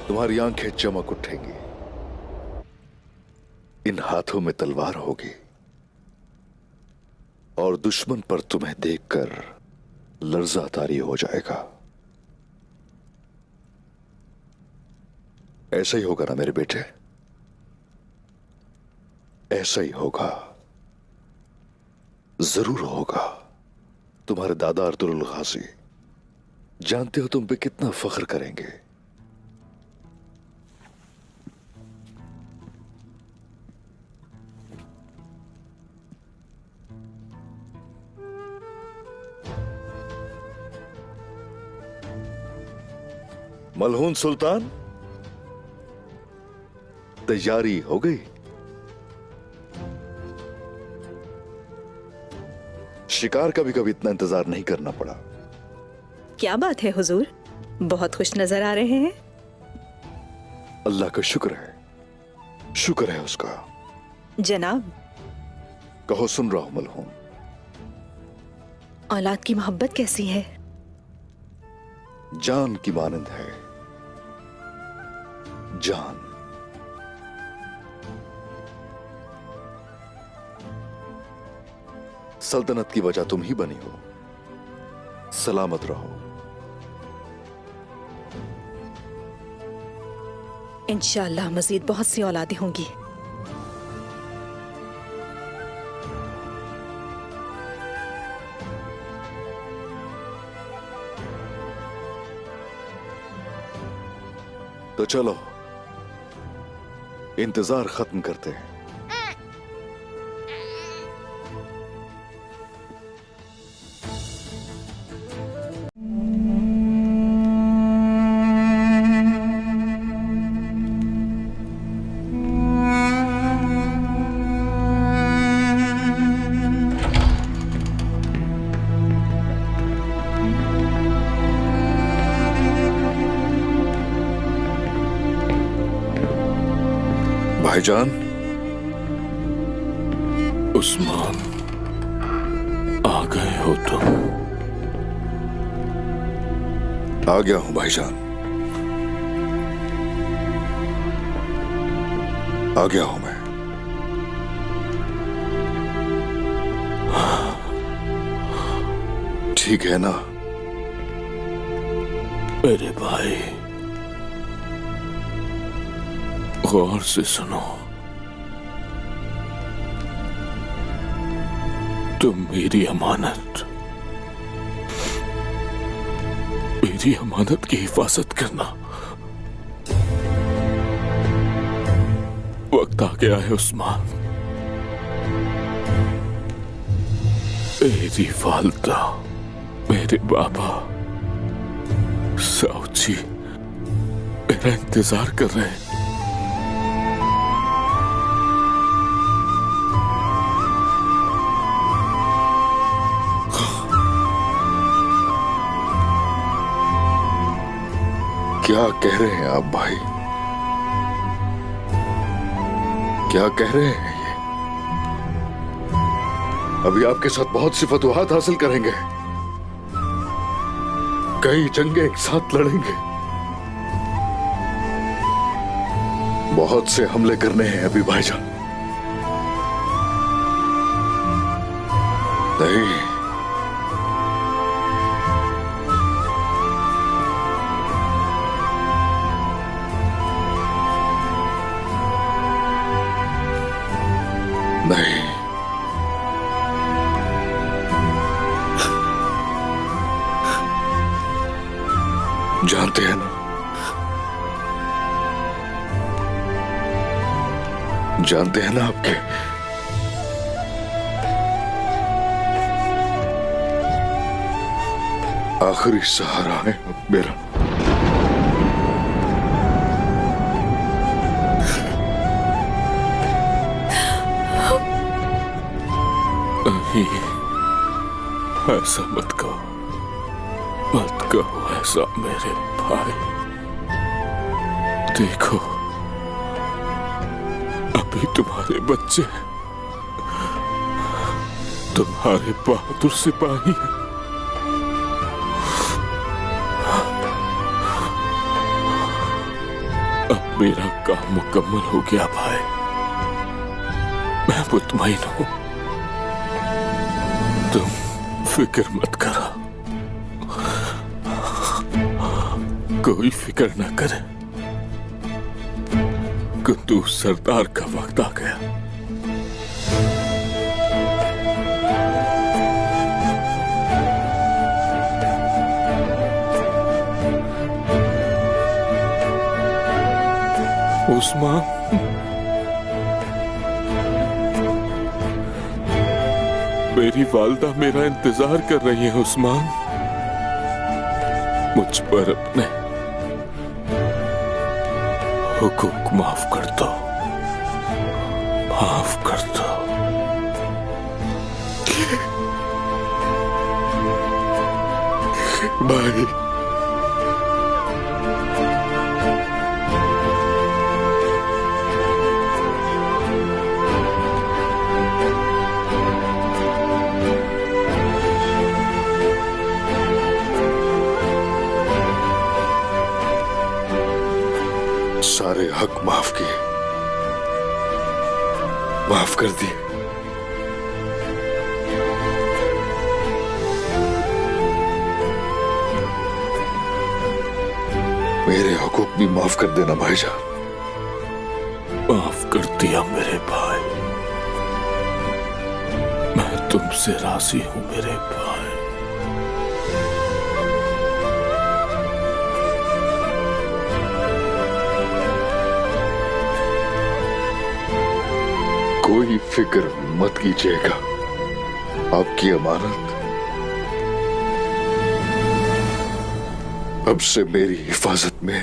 तुम्हारी आंखें चमक उठेंगी, इन हाथों में तलवार होगी और दुश्मन पर तुम्हें देखकर लर्जा तारी हो जाएगा। ऐसा ही होगा ना मेरे बेटे? ऐसा ही होगा, जरूर होगा। तुम्हारे दादा अर्तुगरुल गाजी जानते हो तुम पे कितना फख्र करेंगे। मलहून सुल्तान, तैयारी हो गई? शिकार का भी कभी इतना इंतजार नहीं करना पड़ा। क्या बात है हुजूर, बहुत खुश नजर आ रहे हैं। अल्लाह का शुक्र है, शुक्र है उसका। जनाब, कहो, सुन रहा हूं मलहून। औलाद की मोहब्बत कैसी है? जान की मानंद है, जान। सल्तनत की वजह तुम ही बनी हो। सलामत रहो। इंशाअल्लाह मजीद बहुत सी औलादें होंगी। तो चलो इंतजार खत्म करते हैं। भाईजान, उस्मान, आ गए हो तुम? आ गया हूं भाईजान, आ गया हूं मैं। ठीक है ना मेरे भाई? गौर से सुनो, तुम मेरी अमानत की हिफाजत करना। वक्त आ गया है उस्मान। मेरी वालिदा, मेरे बाबा, साऊजी मेरा इंतजार कर रहे हैं। क्या कह रहे हैं आप भाई? क्या कह रहे हैं ये? अभी आपके साथ बहुत सी फतूहात हासिल करेंगे, कई जंगें एक साथ लड़ेंगे, बहुत से हमले करने हैं अभी भाईजान। नहीं, नहीं, जानते हैं ना, जानते हैं ना आपके आखिरी सहारा है मेरा। नहीं, ऐसा मत कहो, मत कहो ऐसा मेरे भाई। देखो, अभी तुम्हारे बच्चे, तुम्हारे बहादुर सिपाही हैं। अब मेरा काम मुकम्मल हो गया भाई। मैं मुतमईन हूं। तुम फिक्र मत करो, कोई फिक्र न करे। कुद्दूस सरदार का वक्त आ गया। उस्मान, मेरी वालदा मेरा इंतजार कर रही है। उस्मान, मुझ पर अपने हुकूक माफ कर दो, माफ कर दो। भाई, सारे हक माफ किए, माफ कर दिए। मेरे हुकूक भी माफ कर देना भाईजान। माफ कर दिया मेरे भाई। मैं तुमसे राजी हूं मेरे भाई। कोई फिक्र मत कीजिएगा, आपकी अमानत अब से मेरी हिफाजत में।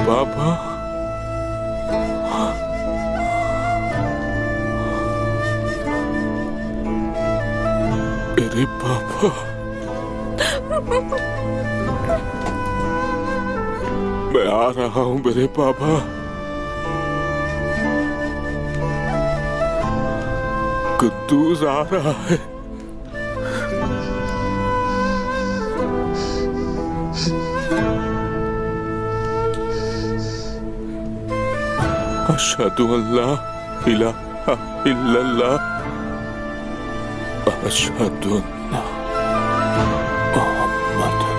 बाबा, मेरे बाबा, मैं आ रहा हूं मेरे बाबा। कुद्दूस आ रहा है। अशहदु अल्ला इलाहा इल्लल्लाह, अशहदु अन्ना मुहम्मदन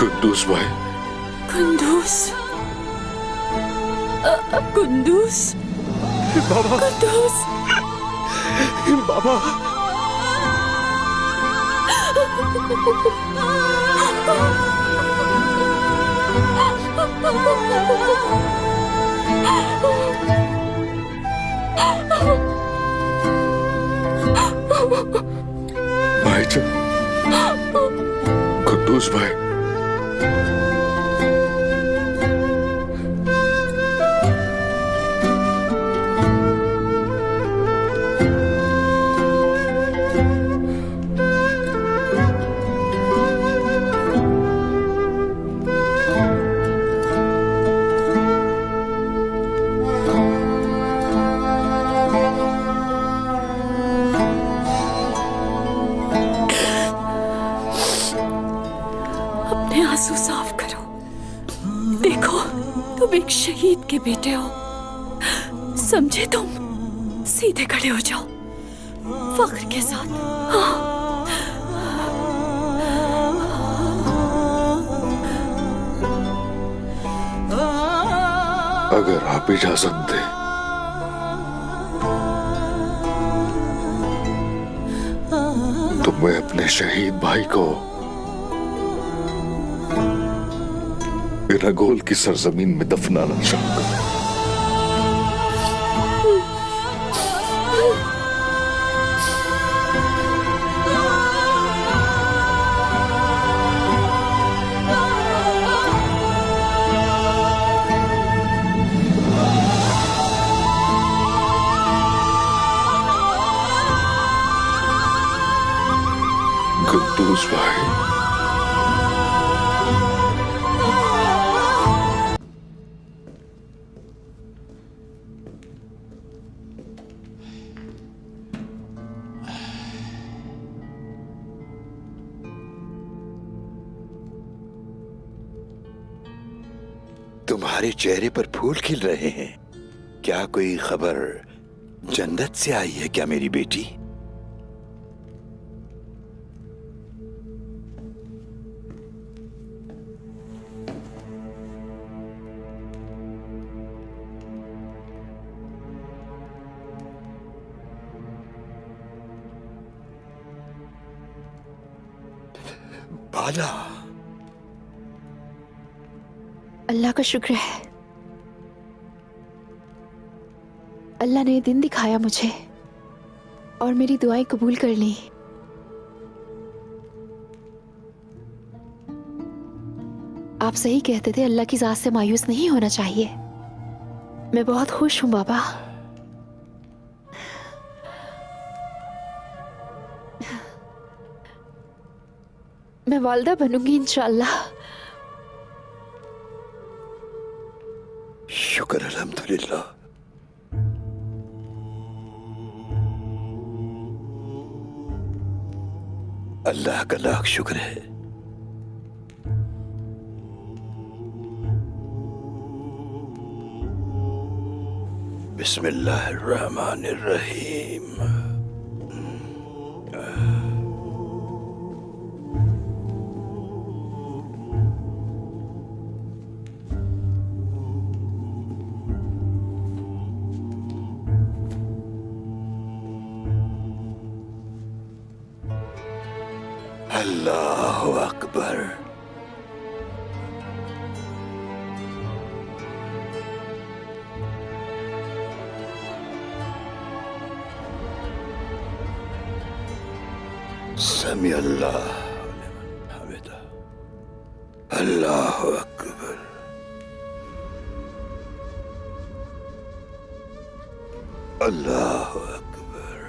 कुद्दूस भाई। कुंदूस, कुंदूस, बाबा, कुंदूस, बाबा, भाईजान, कुद्दूस भाई। अपने आंसू साफ करो। देखो, तुम एक शहीद के बेटे हो, समझे तुम? सीधे खड़े हो जाओ, फख्र के साथ। हाँ। अगर आप इजाजत दें तो मैं अपने शहीद भाई को इरागोल की सरजमीन में दफनाना चाहूंगा। कुद्दूस भाई, तुम्हारे चेहरे पर फूल खिल रहे हैं। क्या कोई खबर जन्नत से आई है क्या मेरी बेटी? बाला, अल्लाह का शुक्र है, अल्लाह ने दिन दिखाया मुझे और मेरी दुआएं कबूल कर ली। आप सही कहते थे, अल्लाह की ज़ात से मायूस नहीं होना चाहिए। मैं बहुत खुश हूं बाबा। मैं वालिदा बनूंगी इंशाअल्लाह। शुक्र अल्हम्दुलिल्लाह। अल्लाह का लाख शुक्र है। बिस्मिल्लाहिर्रहमानिर्रहीम। अल्लाहु अकबर। समी अल्लाह लिमन हमिदा। अल्लाहु अकबर। अल्लाहु अकबर।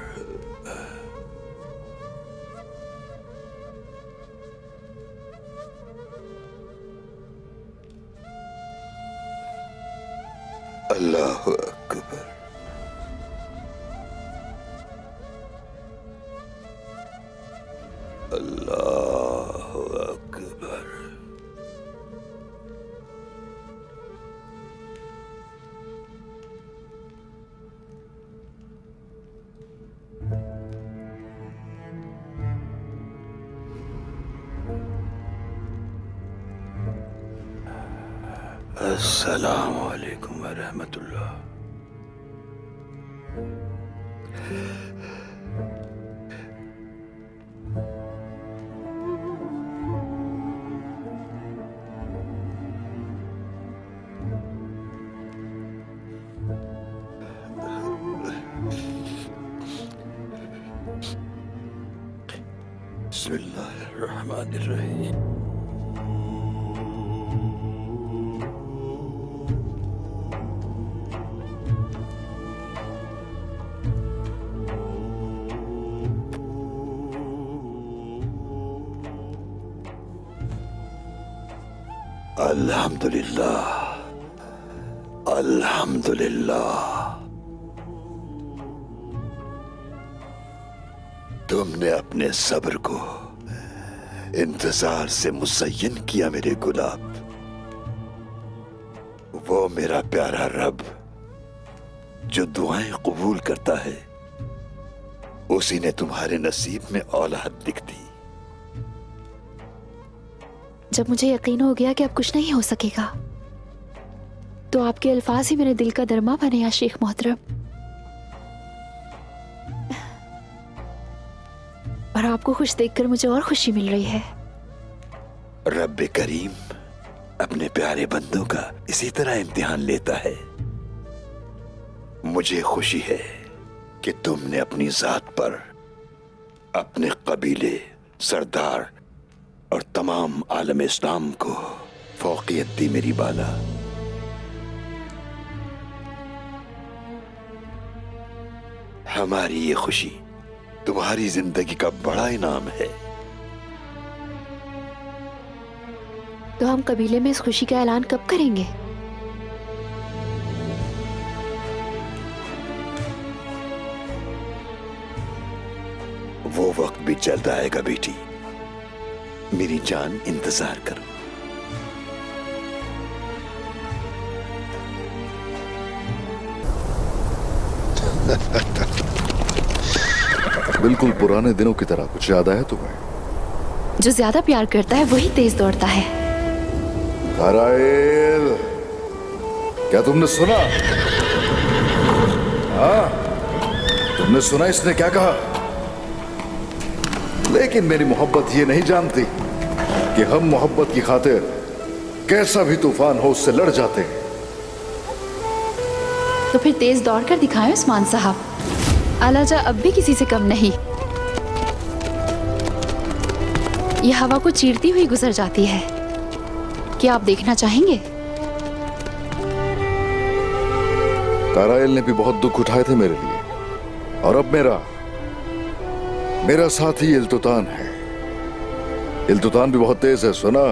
अल्लाहु अकबर। अल्लाहु अकबर। अस्सलामु अलैकुम व रहमतुल्लाह। बिस्मिल्लाहिर्रहमानिर्रहीम। अल्हम्दुलिल्लाह, अल्हम्दुलिल्लाह। तुमने अपने सब्र को इंतजार से मुज़य्यन किया मेरे गुलाब। वो मेरा प्यारा रब जो दुआएं कबूल करता है, उसी ने तुम्हारे नसीब में औलाद लिख दी। जब मुझे यकीन हो गया कि अब कुछ नहीं हो सकेगा, तो आपके अल्फाज ही मेरे दिल का दरमा बने या शेख मोहतरम। और आपको खुश देखकर मुझे और खुशी मिल रही है। रब्बे करीम अपने प्यारे बंदों का इसी तरह इम्तिहान लेता है। मुझे खुशी है कि तुमने अपनी जात पर, अपने कबीले, सरदार और तमाम आलम इस्लाम को फौकियत दी मेरी बाला। हमारी ये खुशी तुम्हारी जिंदगी का बड़ा इनाम है। तो हम कबीले में इस खुशी का ऐलान कब करेंगे? वो वक्त भी जल्द आएगा बेटी, मेरी जान इंतजार करो। बिल्कुल पुराने दिनों की तरह कुछ याद आया तुम्हें? जो ज्यादा प्यार करता है वही तेज दौड़ता है। काराइल, क्या तुमने सुना? हाँ, तुमने सुना इसने क्या कहा? लेकिन मेरी मोहब्बत ये नहीं जानती कि हम मोहब्बत की खातिर कैसा भी तूफान हो उससे लड़ जाते हैं। तो फिर तेज दौड़ कर दिखाएं उस्मान साहब। आलाजा अब भी किसी से कम नहीं। यह हवा को चीरती हुई गुजर जाती है। क्या आप देखना चाहेंगे? काराइल ने भी बहुत दुख उठाए थे मेरे लिए, और अब मेरा साथी इल्तुतान है। इल्तुतान भी बहुत तेज है, सुना?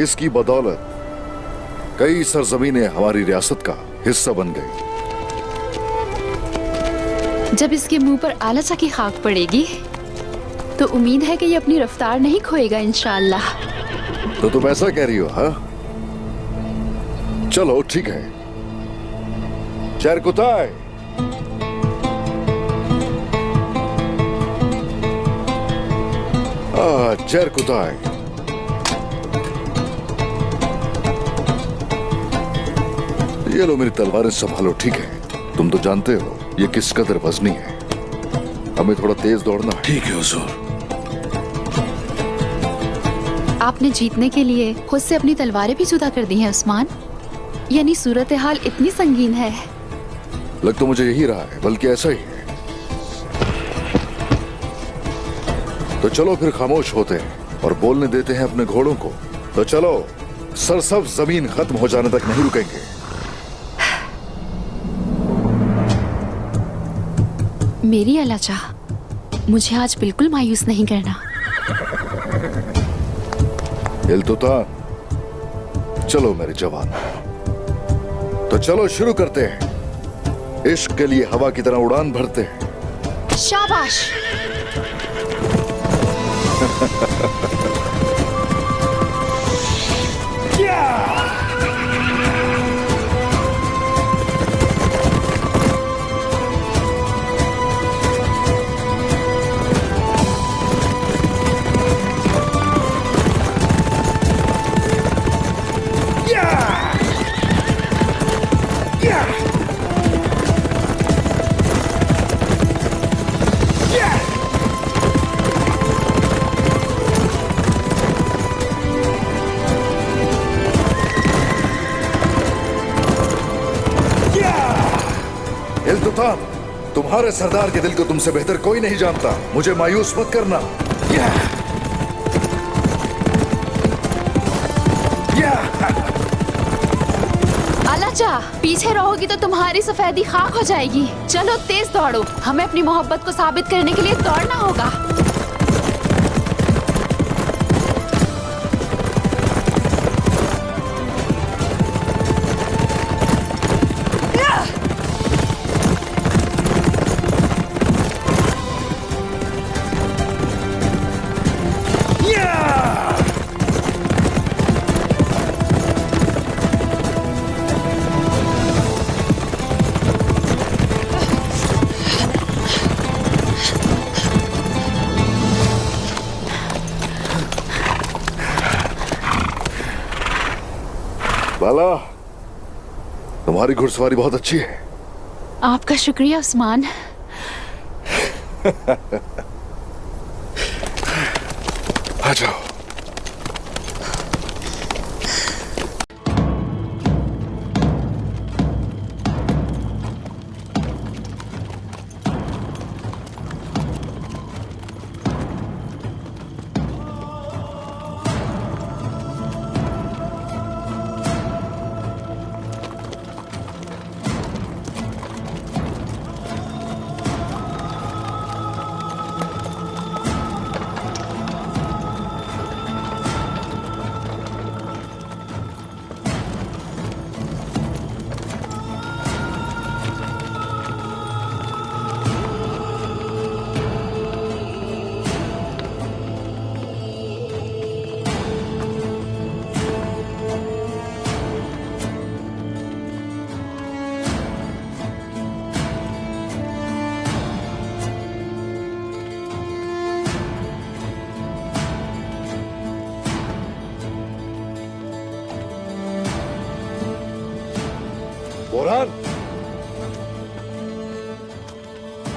इसकी बदौलत कई सरजमीनें हमारी रियासत का हिस्सा बन गई। जब इसके मुंह पर आलाजा की खाक पड़ेगी तो उम्मीद है कि ये अपनी रफ्तार नहीं खोएगा इंशाअल्लाह। तो तुम ऐसा कह रही हो? हाँ, चलो ठीक है। चरकुताय, चरकुताय, ये लो मेरी तलवारें संभालो, ठीक है? तुम तो जानते हो ये किस कदर वजनी है। हमें थोड़ा तेज दौड़ना है। ठीक है हुजूर। आपने जीतने के लिए खुद से अपनी तलवारें भी जुदा कर दी हैं उस्मान। यानी सूरत हाल इतनी संगीन है। लग तो मुझे यही रहा है, बल्कि ऐसा ही है। तो चलो फिर खामोश होते हैं और बोलने देते हैं अपने घोड़ों को। तो चलो, सरसब्ज जमीन खत्म हो जाने तक नहीं रुकेंगे। मेरी आलाजा, मुझे आज बिल्कुल मायूस नहीं करना। इल्तुतान, चलो मेरे जवान, तो चलो शुरू करते हैं। इश्क के लिए हवा की तरह उड़ान भरते हैं। शाबाश। इल्तुतान, तुम्हारे सरदार के दिल को तुमसे बेहतर कोई नहीं जानता। मुझे मायूस मत करना। आलाजा, पीछे रहोगी तो तुम्हारी सफेदी खाक हो जाएगी। चलो तेज दौड़ो, हमें अपनी मोहब्बत को साबित करने के लिए दौड़ना होगा। बाला, तुम्हारी घुड़सवारी बहुत अच्छी है। आपका शुक्रिया उस्मान। आ जाओ।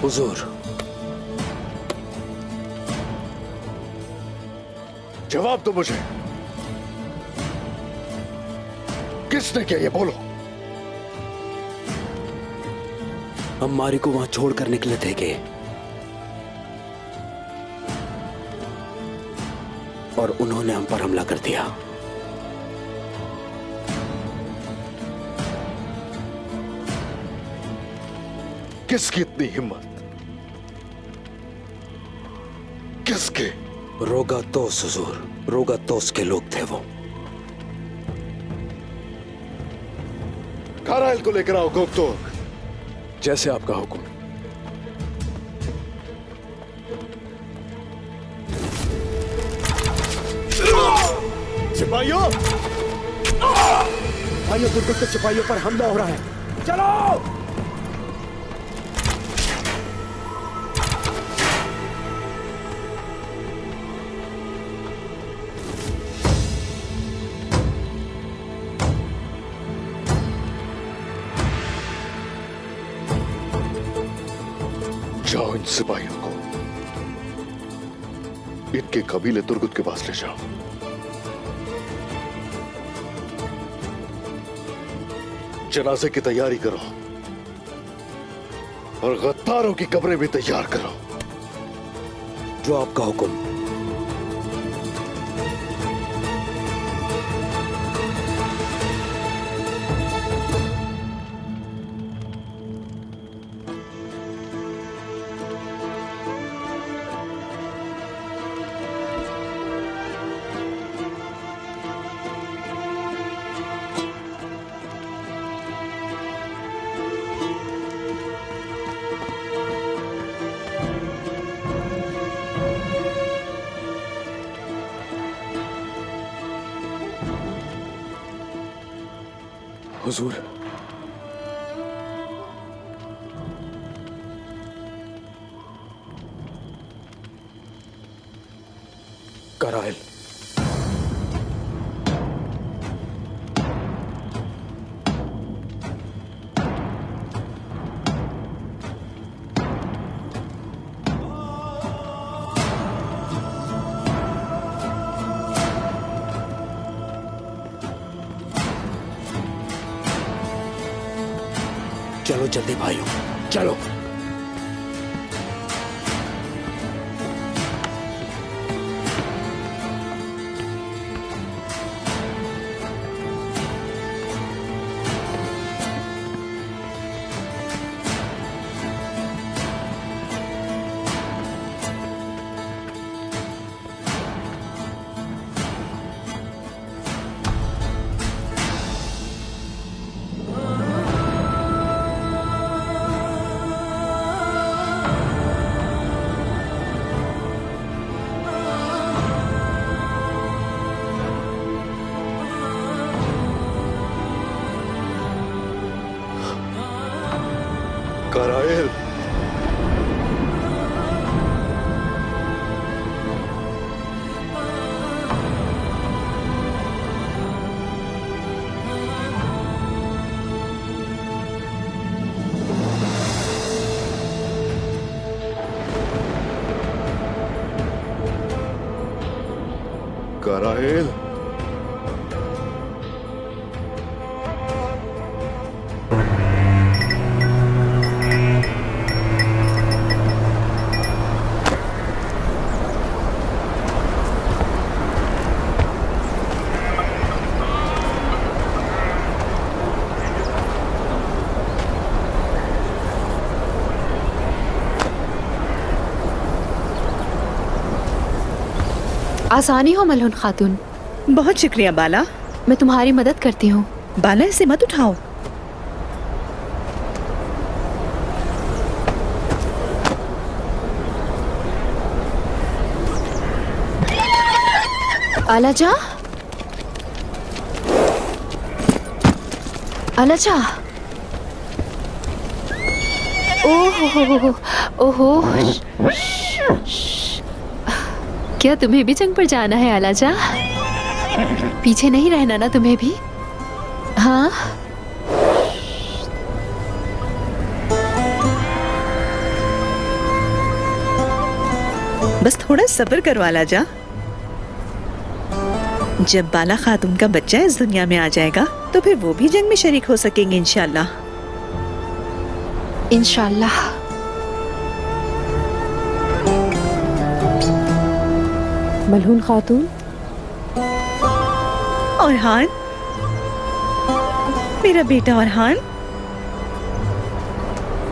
हुजूर, जवाब दो मुझे, किसने किया ये बोलो। हम मारी को वहां छोड़कर निकले थे कि और उन्होंने हम पर हमला कर दिया। किसकी इतनी हिम्मत, किसके? रोगातोस हुजूर, रोगातोस के लोग थे वो। काराइल को लेकर आओ गोकतोक। जैसे आपका हुक्म। सिपाहियों, भाइयों, दुर्गत के सिपाहियों पर हमला हो रहा है, चलो। जाओ इन सिपाहियों को इनके कबीले तुर्गुत के पास ले जाओ। जनाजे की तैयारी करो और गद्दारों की कब्रें भी तैयार करो। जो आपका हुक्म। हुजूर, कराइल, चलो जल्दी भाइयों, चलो। कराइल, कराइल, आसानी हो मलहून खातून, बहुत शुक्रिया बाला। मैं तुम्हारी मदद करती हूँ। बाला, इसे मत उठाओ। आलाजा, आलाजा, ओहो ओहो, क्या तुम्हें भी जंग पर जाना है आलाजा? पीछे नहीं रहना ना तुम्हें भी? हाँ, बस थोड़ा सब्र करो आलाजा। जब बाला खातून का बच्चा इस दुनिया में आ जाएगा तो फिर वो भी जंग में शरीक हो सकेंगे इंशाल्लाह। इंशाल्लाह। मलहून खातून, औरहान, मेरा बेटा औरहान,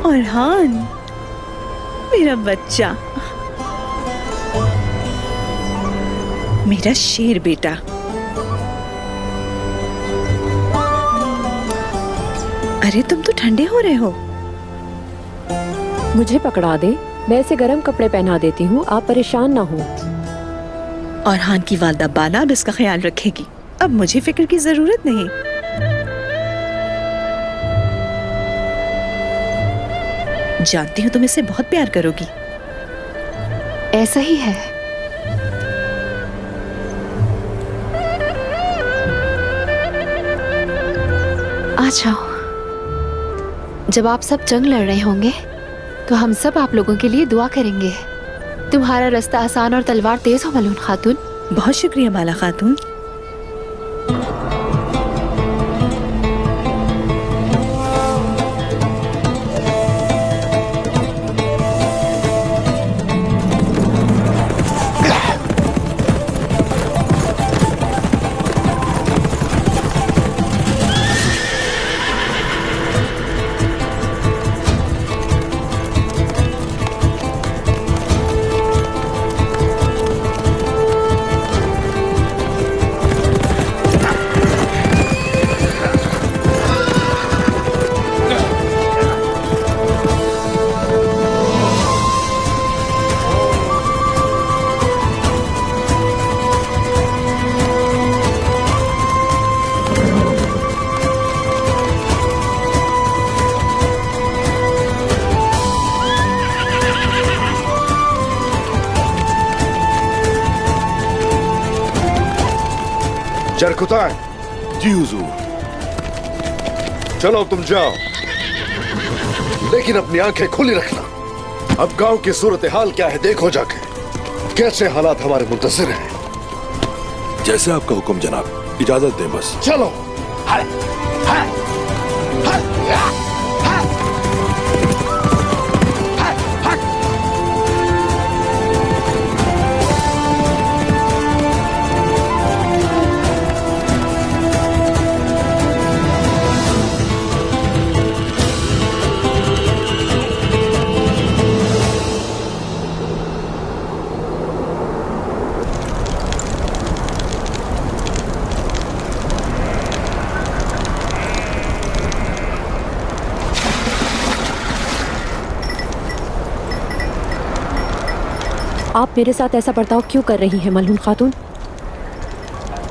औरहान, मेरा बच्चा, मेरा शेर बेटा। अरे तुम तो ठंडे हो रहे हो। मुझे पकड़ा दे, मैं इसे गर्म कपड़े पहना देती हूँ, आप परेशान ना हो। औरहान की वालदा बाला अब इसका ख्याल रखेगी, अब मुझे फिक्र की जरूरत नहीं। जानती हूँ तुम इससे बहुत प्यार करोगी। ऐसा ही है। आ जाओ। जब आप सब जंग लड़ रहे होंगे तो हम सब आप लोगों के लिए दुआ करेंगे। तुम्हारा रास्ता आसान और तलवार तेज हो मलून खातून। बहुत शुक्रिया बाला खातून। चरकुताय। जी हुजूर। चलो तुम जाओ, लेकिन अपनी आंखें खुली रखना। अब गांव की सूरत हाल क्या है देखो जाके, कैसे हालात हमारे मुंतजिर हैं। जैसे आपका हुक्म जनाब, इजाजत दें बस। चलो। आप मेरे साथ ऐसा बर्ताव क्यों कर रही हैं मलहून खातून?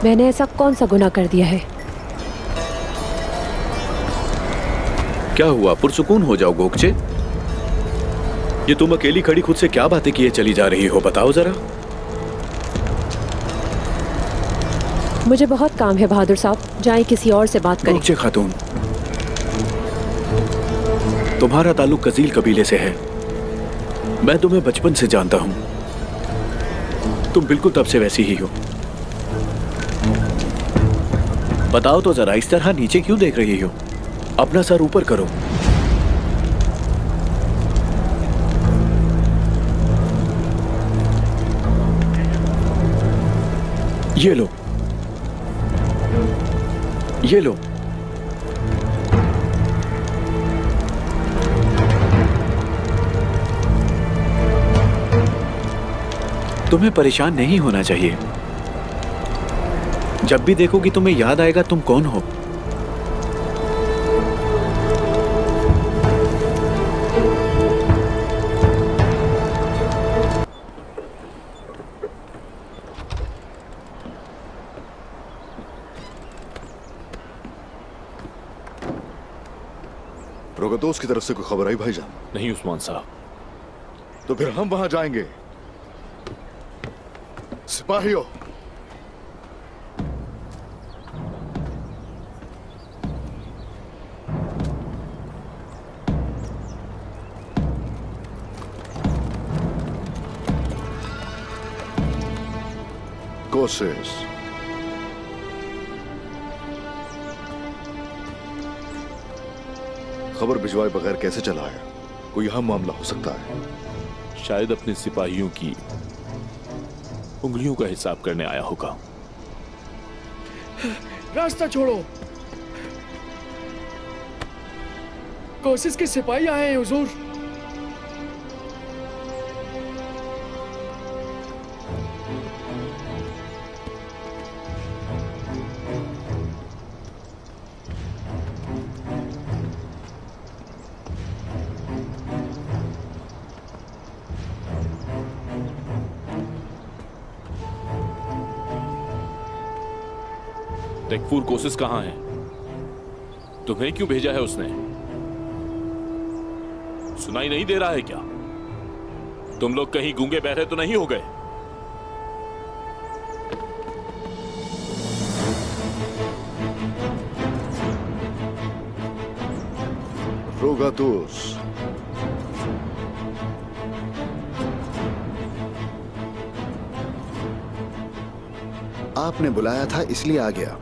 मैंने ऐसा कौन सा गुनाह कर दिया है? क्या हुआ? पुरसुकून हो जाओ गोगचे। ये तुम अकेली खड़ी खुद से क्या बातें किए चली जा रही हो, बताओ जरा। मुझे बहुत काम है बहादुर साहब, जाएं किसी और से बात करें। गोगचे खातून, तुम्हारा ताल्लुक कजील कबीले से है। मैं तुम्हें बचपन से जानता हूं, तुम बिल्कुल तब से वैसी ही हो। बताओ तो जरा, इस तरह नीचे क्यों देख रही हो? अपना सर ऊपर करो। ये लो, ये लो। तुम्हें परेशान नहीं होना चाहिए। जब भी देखोगी तुम्हें याद आएगा तुम कौन हो। रोगदोस की तरफ से कोई खबर आई भाईजान? नहीं उस्मान साहब। तो फिर हम वहां जाएंगे। सिपाहियों, कोशिश। खबर भिजवाए बगैर कैसे चला आया? कोई अहम मामला हो सकता है। शायद अपने सिपाहियों की उंगलियों का हिसाब करने आया होगा। रास्ता छोड़ो। कोशिश के सिपाही आए हैं हुजूर। तेकफूर कोशिश कहाँ है? तुम्हें क्यों भेजा है उसने? सुनाई नहीं दे रहा है क्या? तुम लोग कहीं गूंगे बहरे तो नहीं हो गए? रोगातोस, आपने बुलाया था इसलिए आ गया।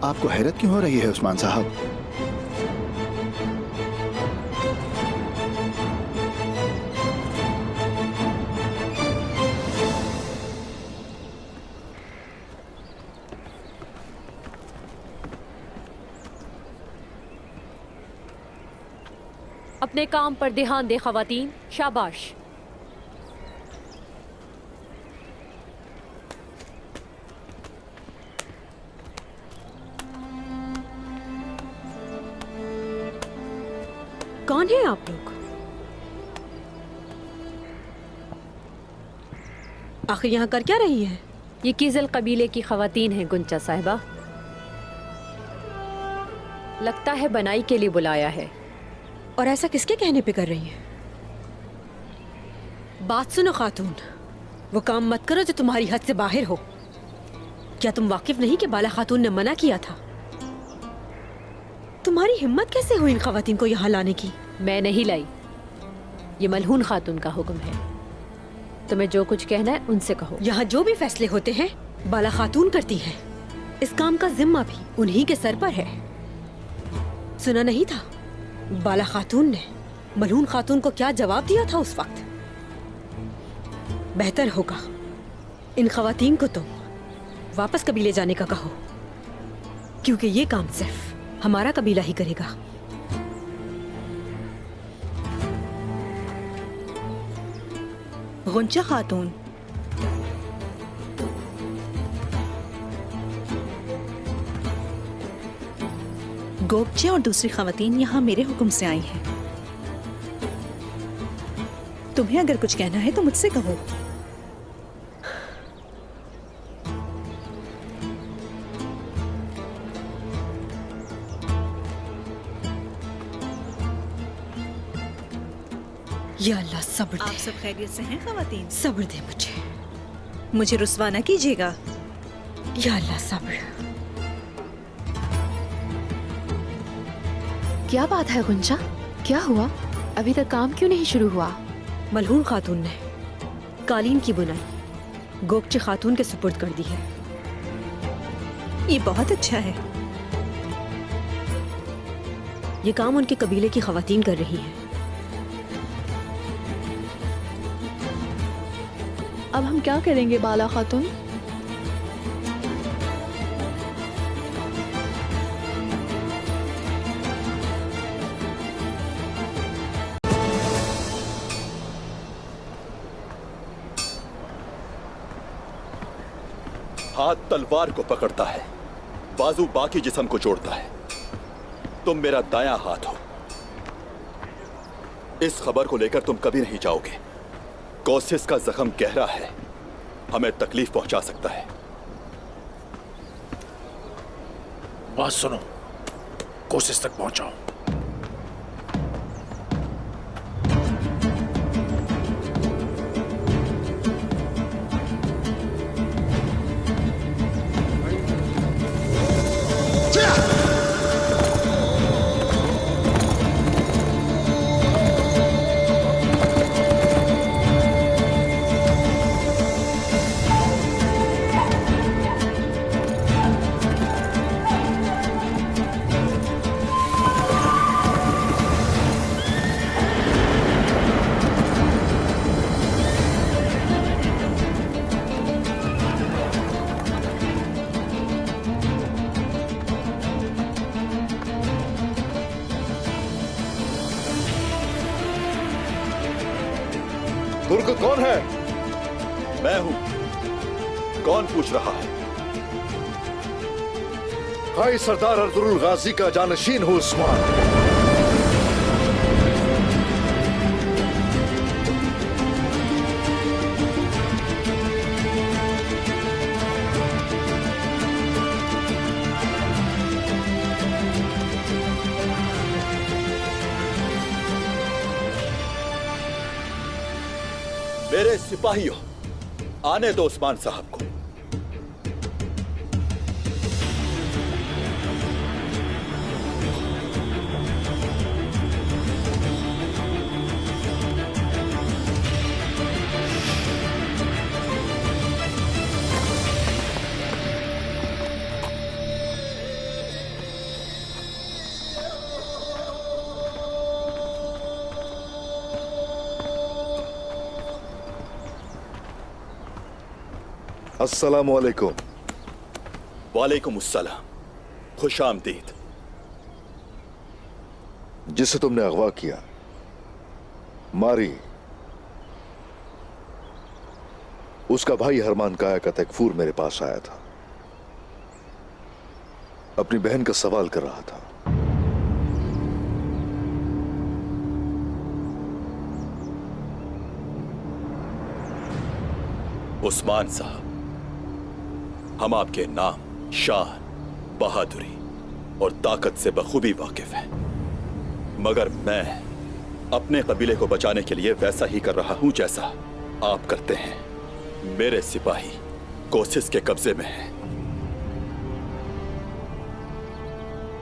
आपको हैरत क्यों हो रही है उस्मान साहब? अपने काम पर ध्यान दे खवातीन। शाबाश। कौन है आप लोग? आखिर यहाँ कर क्या रही है? ये कीजल कबीले की खवातीन हैं गुंचा साहिबा। लगता है बनाई के लिए बुलाया है। और ऐसा किसके कहने पे कर रही है? बात सुनो खातून, वो काम मत करो जो तुम्हारी हद से बाहर हो। क्या तुम वाकिफ नहीं कि बाला खातून ने मना किया था? तुम्हारी हिम्मत कैसे हुई इन खवातीन को यहाँ लाने की? मैं नहीं लाई, ये मलहून खातून का हुक्म है। तुम्हें जो कुछ कहना है उनसे कहो। यहाँ जो भी फैसले होते हैं बाला खातून करती हैं। इस काम का जिम्मा भी उन्हीं के सर पर है। सुना नहीं था बाला खातून ने मलहून खातून को क्या जवाब दिया था उस वक्त? बेहतर होगा इन खवातीन को तुम वापस कबीले जाने का कहो, क्योंकि ये काम सिर्फ हमारा कबीला ही करेगा। गुंचा खातून, गोपचे और दूसरी खवातीन यहाँ मेरे हुक्म से आई हैं। तुम्हें अगर कुछ कहना है तो मुझसे कहो। या अल्लाह सब्र आप दे। सब खैरियत से हैं खवातीन? सब्र दे मुझे रुस्वा न कीजिएगा। या अल्लाह सब्र। क्या बात है गुंजा? क्या हुआ? अभी तक काम क्यों नहीं शुरू हुआ? मलहून खातून ने कालीन की बुनाई गोपचे खातून के सुपुर्द कर दी है। ये बहुत अच्छा है। ये काम उनके कबीले की खवातीन कर रही हैं। अब हम क्या करेंगे बाला खातून? हाथ तलवार को पकड़ता है, बाजू बाकी जिस्म को जोड़ता है। तुम मेरा दायां हाथ हो। इस खबर को लेकर तुम कभी नहीं जाओगे। कोशिश का जख्म गहरा है, हमें तकलीफ पहुंचा सकता है। बात सुनो, कोशिश तक पहुंचाओ। तुर्क कौन है? मैं हूं। कौन पूछ रहा है? भाई सरदार अर्तुरुल गाजी का जानशीन हूं उस्मान। मेरे सिपाहियों, आने दो उस्मान साहब को। अस्सलाम वालेकुम। वालेकुम अस्सलाम। खुश आमदीद। जिसे तुमने अगवा किया, मारी, उसका भाई हरमान काया का तकफूर मेरे पास आया था। अपनी बहन का सवाल कर रहा था। उस्मान साहब, हम आपके नाम, शान, बहादुरी और ताकत से बखूबी वाकिफ हैं, मगर मैं अपने कबीले को बचाने के लिए वैसा ही कर रहा हूं जैसा आप करते हैं। मेरे सिपाही कोसिस के कब्जे में हैं।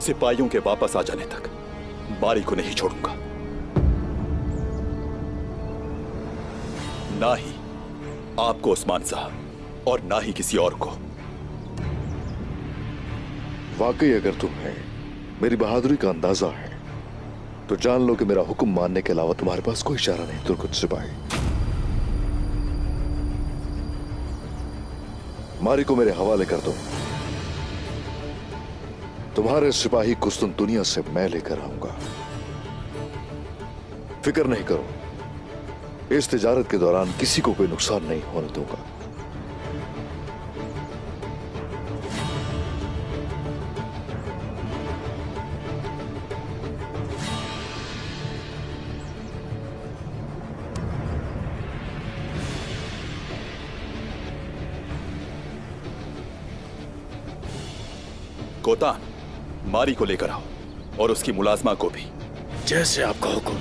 सिपाहियों के वापस आ जाने तक मारी को नहीं छोड़ूंगा, ना ही आपको उस्मान साहब और ना ही किसी और को। वाकई अगर तुम्हें मेरी बहादुरी का अंदाजा है तो जान लो कि मेरा हुक्म मानने के अलावा तुम्हारे पास कोई चारा नहीं। तुर्क सिपाही, मारी को मेरे हवाले कर दो। तुम्हारे सिपाही कुस्तुनतुनिया से मैं लेकर आऊंगा। फिक्र नहीं करो, इस तिजारत के दौरान किसी को कोई नुकसान नहीं होने दूंगा। कोतान, मारी को लेकर आओ और उसकी मुलाजमा को भी। जैसे आपका हुक्म।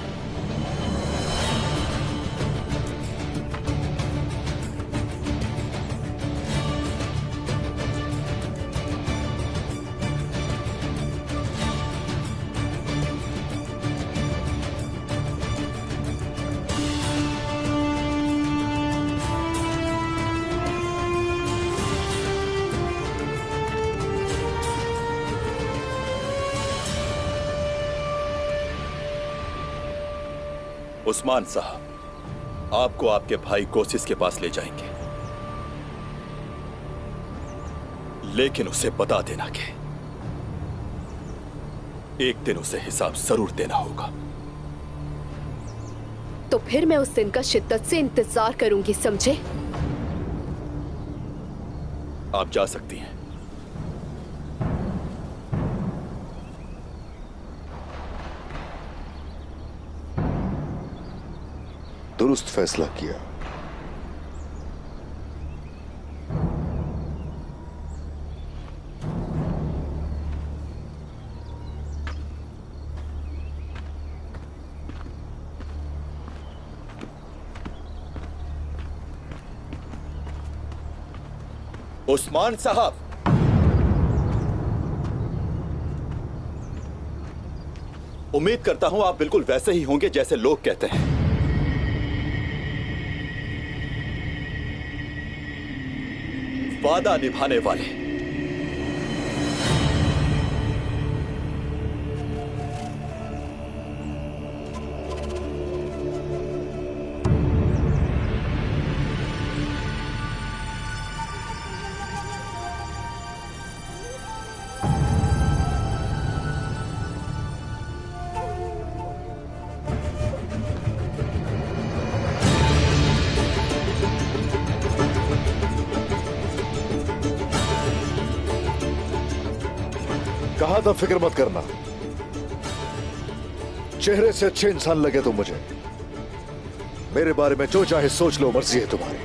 उस्मान साहब, आपको आपके भाई कोसिस के पास ले जाएंगे, लेकिन उसे बता देना कि एक दिन उसे हिसाब जरूर देना होगा। तो फिर मैं उस दिन का शिद्दत से इंतजार करूंगी, समझे? आप जा सकती हैं। दुरुस्त फैसला किया। उस्मान साहब, उम्मीद करता हूं आप बिल्कुल वैसे ही होंगे जैसे लोग कहते हैं। वादा निभाने वाले। कहा था फिक्र मत करना। चेहरे से अच्छे इंसान लगे तो मुझे। मेरे बारे में जो चाहे सोच लो, मर्जी है तुम्हारी।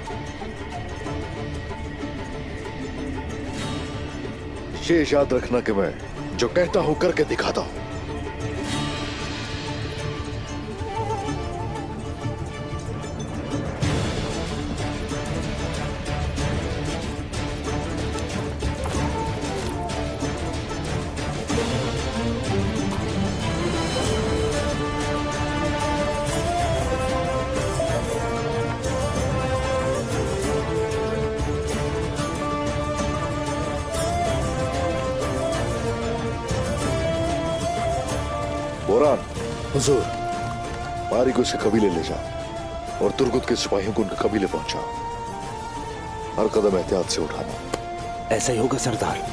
ये याद रखना कि मैं जो कहता हूं करके दिखाता हूं। बोरान, हुजूर, मारी को उसके कबीले ले जाओ और तुर्गुत के सिपाहियों को उनके कबीले पहुंचाओ। हर कदम एहतियात से उठाना। ऐसा ही होगा सरदार।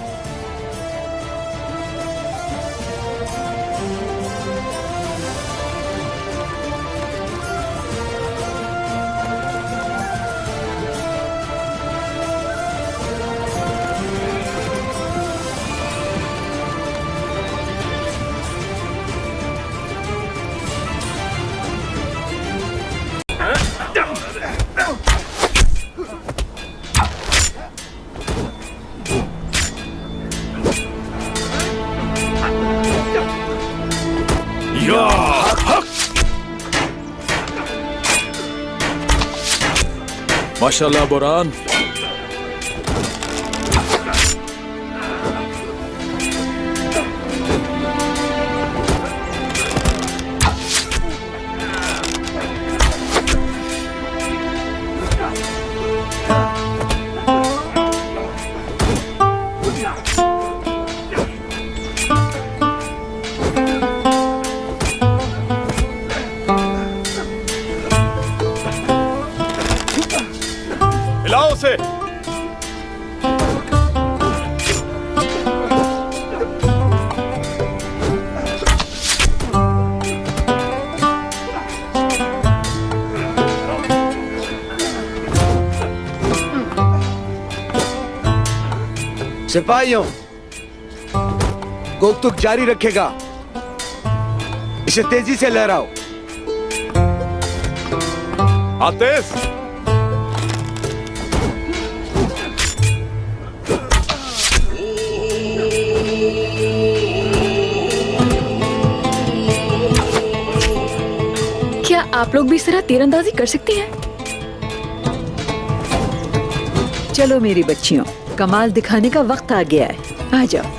माशाल्लाह बोरान। हिलाओ उसे। सिपाहियों, गोकतुक जारी रखेगा। इसे तेजी से लहराओ। आतिश, क्या आप लोग भी इस तरह तीरंदाजी कर सकती हैं? चलो मेरी बच्चियों, कमाल दिखाने का वक्त आ गया है। आ जाओ।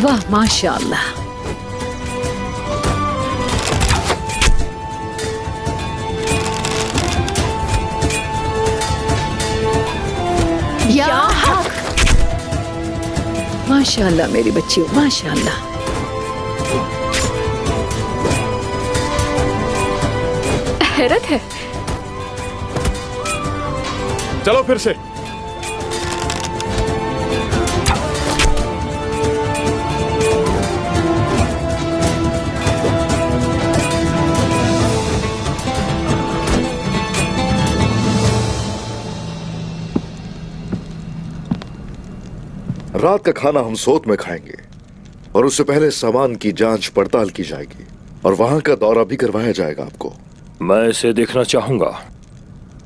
वाह, माशाअल्लाह। या हक। माशाअल्लाह मेरी बच्चियों, माशाअल्लाह। हैरत है। चलो फिर से। रात का खाना हम सोत में खाएंगे और उससे पहले सामान की जांच पड़ताल की जाएगी और वहां का दौरा भी करवाया जाएगा आपको। मैं इसे देखना चाहूंगा।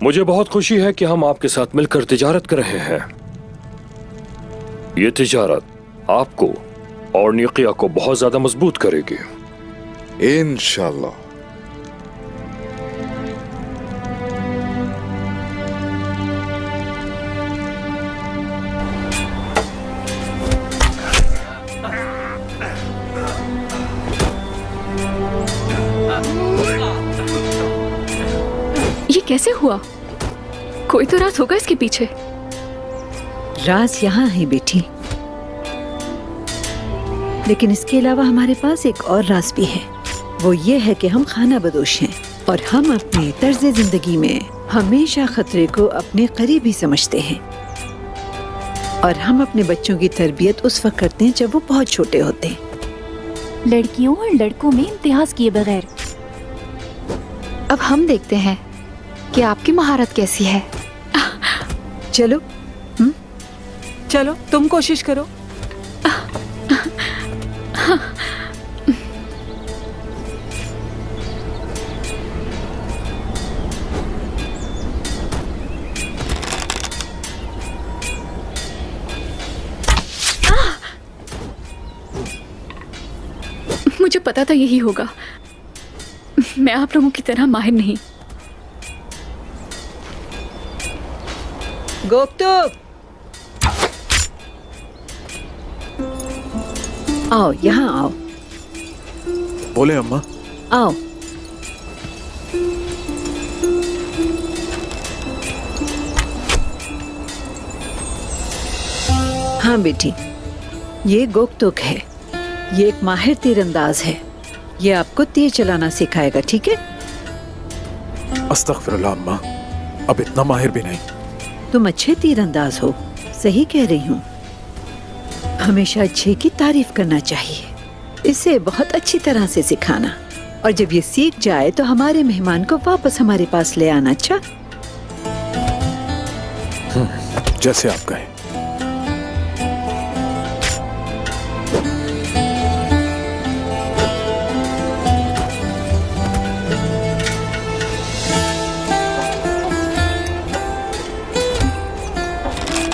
मुझे बहुत खुशी है कि हम आपके साथ मिलकर तिजारत कर रहे हैं। ये तिजारत आपको और निकिया को बहुत ज्यादा मजबूत करेगी। इंशाअल्लाह। कैसे हुआ? कोई तो राज होगा इसके पीछे। राज यहाँ है बेटी, लेकिन इसके अलावा हमारे पास एक और राज भी है। वो ये है कि हम खाना बदोश हैं और हम अपने तर्ज जिंदगी में हमेशा खतरे को अपने करीबी समझते हैं। और हम अपने बच्चों की तरबियत उस वक्त करते हैं जब वो बहुत छोटे होते हैं। लड़कियों और लड़कों में इम्तियाज किए बगैर। अब हम देखते हैं कि आपकी महारत कैसी है। चलो चलो तुम कोशिश करो। मुझे पता था यही होगा। मैं आप लोगों की तरह माहिर नहीं। गोप्तुक, आओ यहाँ आओ। बोले अम्मा। आओ। हाँ बेटी, ये गोप्तुक है। ये एक माहिर तीरंदाज है। ये आपको तीर चलाना सिखाएगा, ठीक है? अस्तगफिरुल्लाह अम्मा, अब इतना माहिर भी नहीं। तुम अच्छे तीरंदाज हो, सही कह रही हूँ। हमेशा अच्छे की तारीफ करना चाहिए, इसे बहुत अच्छी तरह से सिखाना, और जब ये सीख जाए तो हमारे मेहमान को वापस हमारे पास ले आना। अच्छा? जैसे आप कहें।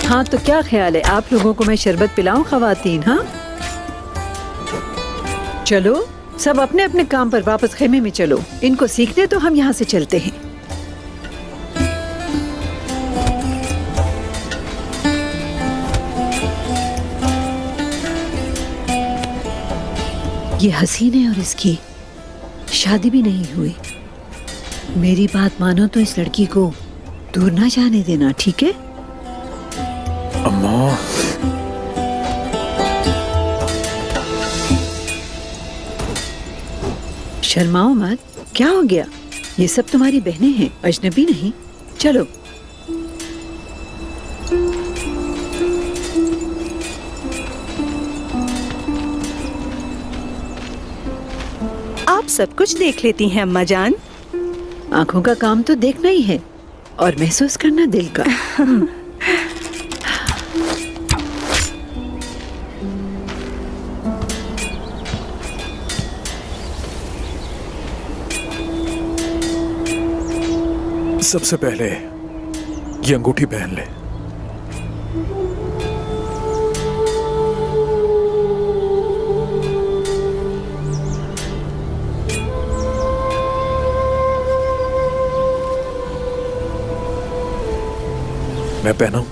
हाँ, तो क्या ख्याल है, आप लोगों को मैं शरबत पिलाऊं ख्वातीन? हाँ चलो, सब अपने अपने काम पर वापस खेमे में चलो। इनको सीखने तो हम यहाँ से चलते हैं। ये हसीन है और इसकी शादी भी नहीं हुई। मेरी बात मानो तो इस लड़की को दूर ना जाने देना, ठीक है? अम्मा, शर्माओ मत। क्या हो गया? ये सब तुम्हारी बहनें हैं, अजनबी नहीं। चलो। आप सब कुछ देख लेती हैं अम्मा जान। आंखों का काम तो देखना ही है और महसूस करना दिल का। सबसे पहले ये अंगूठी पहन ले। मैं पहनाऊं?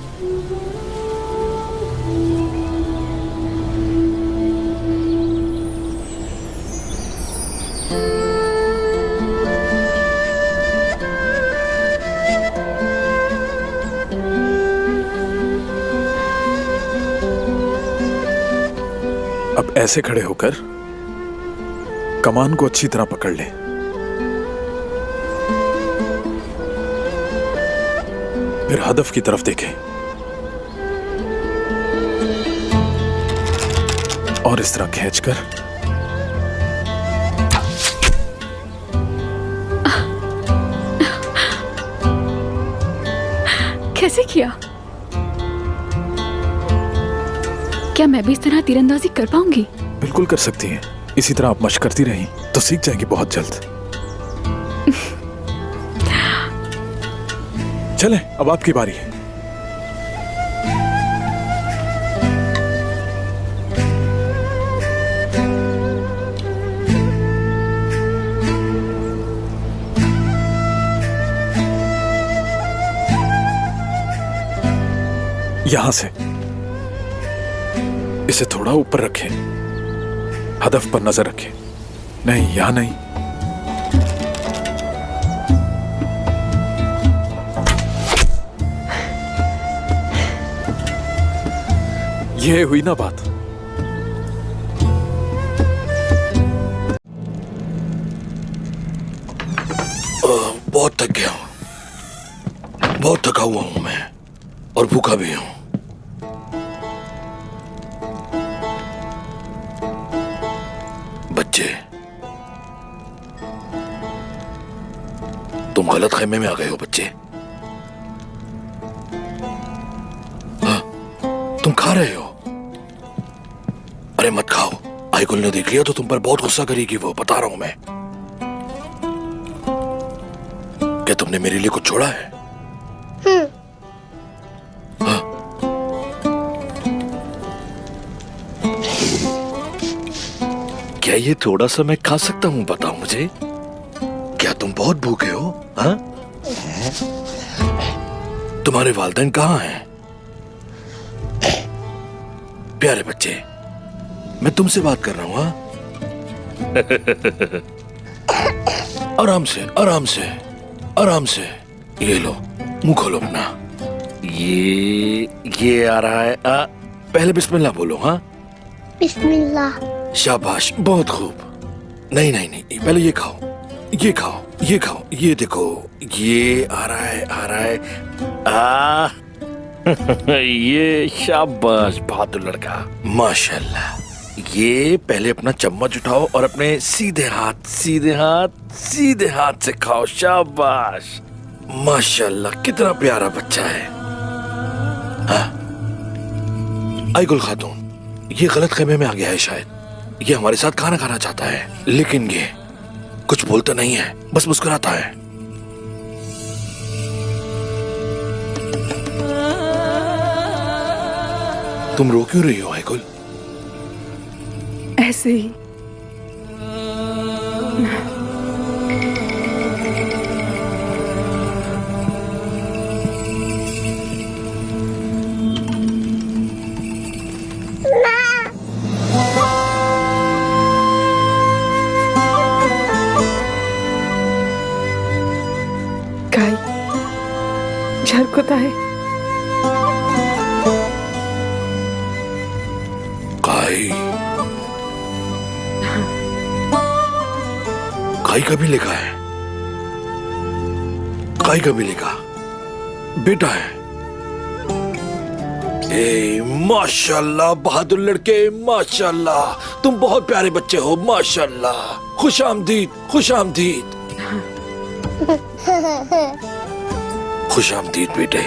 अब ऐसे खड़े होकर कमान को अच्छी तरह पकड़ ले। फिर हदफ की तरफ देखें और इस तरह खींचकर कैसे किया? क्या मैं भी इस तरह तीरंदाजी कर पाऊंगी? बिल्कुल कर सकती हैं। इसी तरह आप मशक करती रहीं तो सीख जाएंगी बहुत जल्द। चलें, अब आपकी बारी है। यहां से इसे थोड़ा ऊपर रखें, हदफ पर नजर रखें। नहीं, यहां नहीं। ये हुई ना बात। बहुत थक गया हूं, बहुत थका हुआ हूं मैं, और भूखा भी हूं। बच्चे, तुम गलत खेमे में आ गए हो बच्चे। हाँ, तुम खा रहे हो? अरे मत खाओ, आईगुल ने देख लिया तो तुम पर बहुत गुस्सा करेगी, वो बता रहा हूं मैं। क्या तुमने मेरे लिए कुछ छोड़ा है? हाँ? क्या ये थोड़ा सा मैं खा सकता हूं? बताओ मुझे, क्या तुम बहुत भूखे हो? हाँ? तुम्हारे वालिदैन कहाँ हैं? प्यारे बच्चे, मैं तुमसे बात कर रहा हूं। हाँ? आराम से, आराम से, आराम से। ये लो, मुंह खोलो अपना। ये आ रहा है। पहले बिस्मिल्लाह बोलो। हाँ, बिस्मिल्लाह। शाबाश, बहुत खूब। नहीं नहीं नहीं, पहले ये खाओ, ये खाओ, ये खाओ, ये देखो, ये आ रहा है, आ रहा है। ये शाबाश, बहादुर लड़का, माशाल्लाह। ये पहले अपना चम्मच उठाओ और अपने सीधे हाथ, सीधे हाथ, सीधे हाथ से खाओ। शाबाश, माशाल्लाह, कितना प्यारा बच्चा है। हाँ, आईगुल खातून, ये गलत खेमे में आ गया है शायद। ये हमारे साथ खाना खाना चाहता है, लेकिन ये कुछ बोलता नहीं है, बस मुस्कुराता है। तुम रो क्यों रही हो आईगुल? ऐसे ही। काय झरकुत आहे. काई, काई का भी लिखा है, काई का भी लिखा, बेटा है। ए माशाल्लाह, बहादुर लड़के, माशाल्लाह, तुम बहुत प्यारे बच्चे हो, माशाल्लाह। खुश आमदीद, खुश आमदीद, खुश आमदीद बेटे।